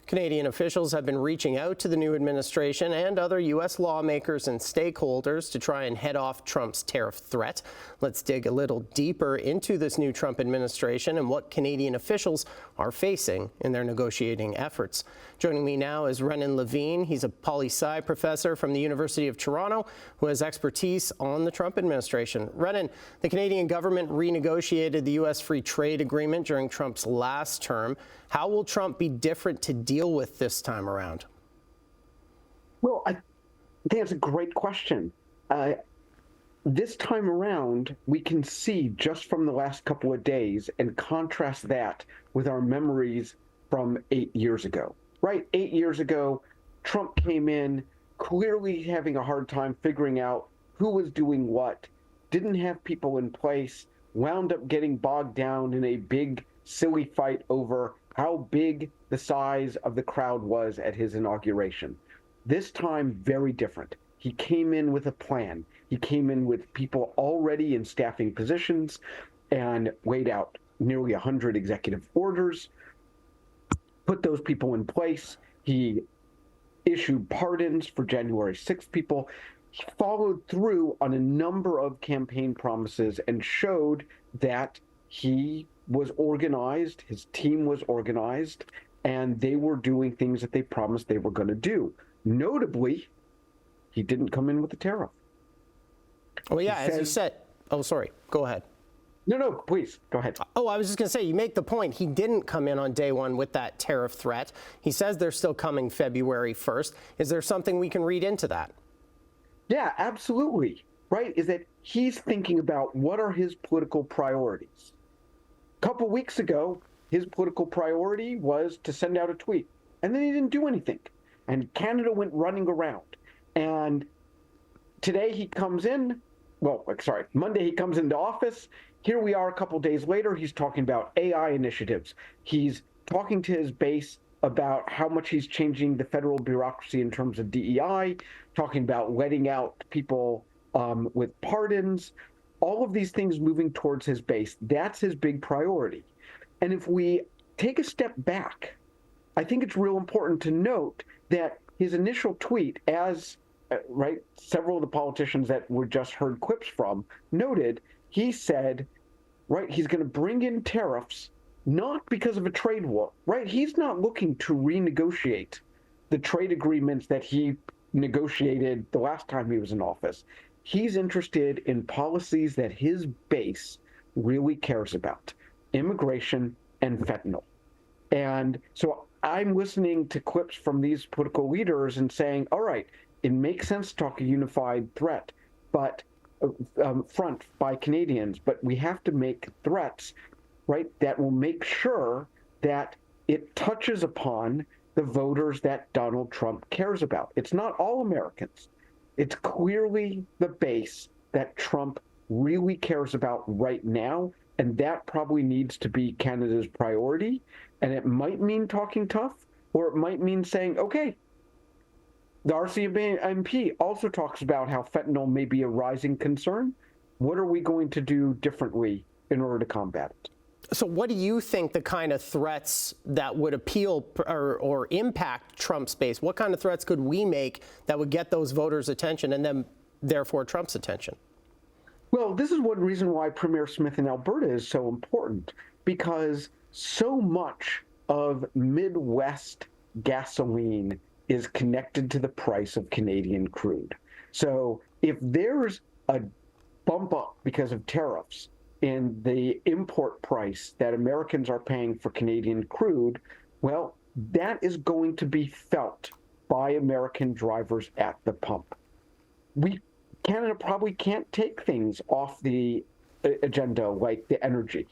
Canadian officials have been reaching out to the new administration and other U.S. lawmakers and stakeholders to try and head off Trump's tariff threat. Let's dig a little deeper into this new Trump administration and what Canadian officials are facing in their negotiating efforts. Joining me now is Renan Levine. He's a poli-sci professor from the University of Toronto who has expertise on the Trump administration. Renan, the Canadian government renegotiated the U.S. free trade agreement during Trump's last term. How will Trump be different to deal with this time around? Well, I think that's a great question. This time around, we can see just from the last couple of days and contrast that with our memories from 8 years ago, right? 8 years ago, Trump came in clearly having a hard time figuring out who was doing what, didn't have people in place, wound up getting bogged down in a big, silly fight over how big the size of the crowd was at his inauguration. This time, very different. He came in with a plan. He came in with people already in staffing positions and laid out nearly 100 executive orders, put those people in place. He issued pardons for January 6th people. He followed through on a number of campaign promises and showed that he was organized, his team was organized, and they were doing things that they promised they were going to do. Notably, he didn't come in with a tariff. Oh, yeah, as you said. Oh, sorry. Go ahead. No, please, go ahead. Oh, I was just going to say, you make the point. He didn't come in on day one with that tariff threat. He says they're still coming February 1st. Is there something we can read into that? Yeah, absolutely. Right? Is that he's thinking about what are his political priorities. A couple weeks ago, his political priority was to send out a tweet, and then he didn't do anything. And Canada went running around. And today he comes in, Monday he comes into office. Here we are a couple days later, he's talking about AI initiatives. He's talking to his base about how much he's changing the federal bureaucracy in terms of DEI, talking about letting out people with pardons, all of these things moving towards his base. That's his big priority. And if we take a step back, I think it's real important to note that his initial tweet, as several of the politicians that were just heard clips from noted, he said, he's going to bring in tariffs, not because of a trade war, right? He's not looking to renegotiate the trade agreements that he negotiated the last time he was in office. He's interested in policies that his base really cares about, immigration and fentanyl. And so I'm listening to clips from these political leaders and saying, all right, it makes sense to talk a unified threat, but front by Canadians, but we have to make threats, that will make sure that it touches upon the voters that Donald Trump cares about. It's not all Americans. It's clearly the base that Trump really cares about right now, and that probably needs to be Canada's priority. And it might mean talking tough, or it might mean saying, okay, the RCMP also talks about how fentanyl may be a rising concern. What are we going to do differently in order to combat it? So what do you think the kind of threats that would appeal or impact Trump's base? What kind of threats could we make that would get those voters' attention and then therefore Trump's attention? Well, this is one reason why Premier Smith in Alberta is so important, because so much of Midwest gasoline is connected to the price of Canadian crude. So if there's a bump up because of tariffs in the import price that Americans are paying for Canadian crude, well, that is going to be felt by American drivers at the pump. Canada probably can't take things off the agenda like the energy,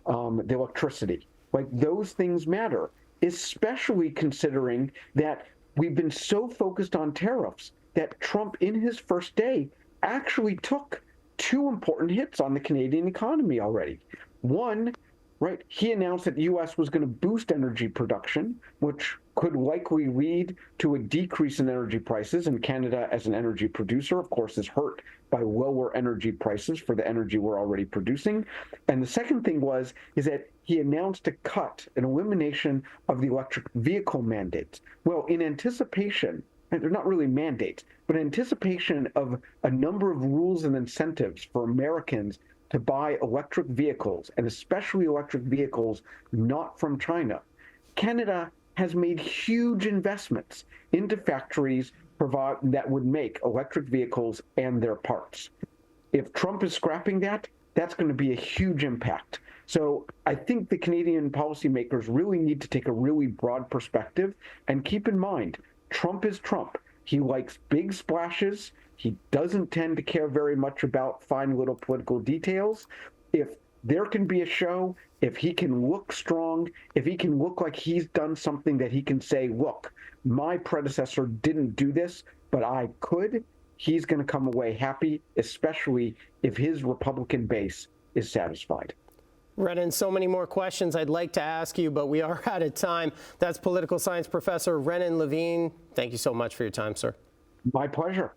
the electricity. Those things matter, especially considering that we've been so focused on tariffs that Trump, in his first day, actually took two important hits on the Canadian economy already. One, he announced that the U.S. was going to boost energy production, which could likely lead to a decrease in energy prices. And Canada, as an energy producer, of course, is hurt by lower energy prices for the energy we're already producing. And the second thing is that he announced a cut, an elimination of the electric vehicle mandates. Well, in anticipation, and they're not really mandates, but in anticipation of a number of rules and incentives for Americans to buy electric vehicles, and especially electric vehicles not from China, Canada has made huge investments into factories that would make electric vehicles and their parts. If Trump is scrapping that, that's going to be a huge impact. So I think the Canadian policymakers really need to take a really broad perspective and keep in mind, Trump is Trump. He likes big splashes. He doesn't tend to care very much about fine little political details. If there can be a show, if he can look strong, if he can look like he's done something that he can say, look, my predecessor didn't do this, but I could, he's going to come away happy, especially if his Republican base is satisfied. Renan, so many more questions I'd like to ask you, but we are out of time. That's political science professor Renan Levine. Thank you so much for your time, sir. My pleasure.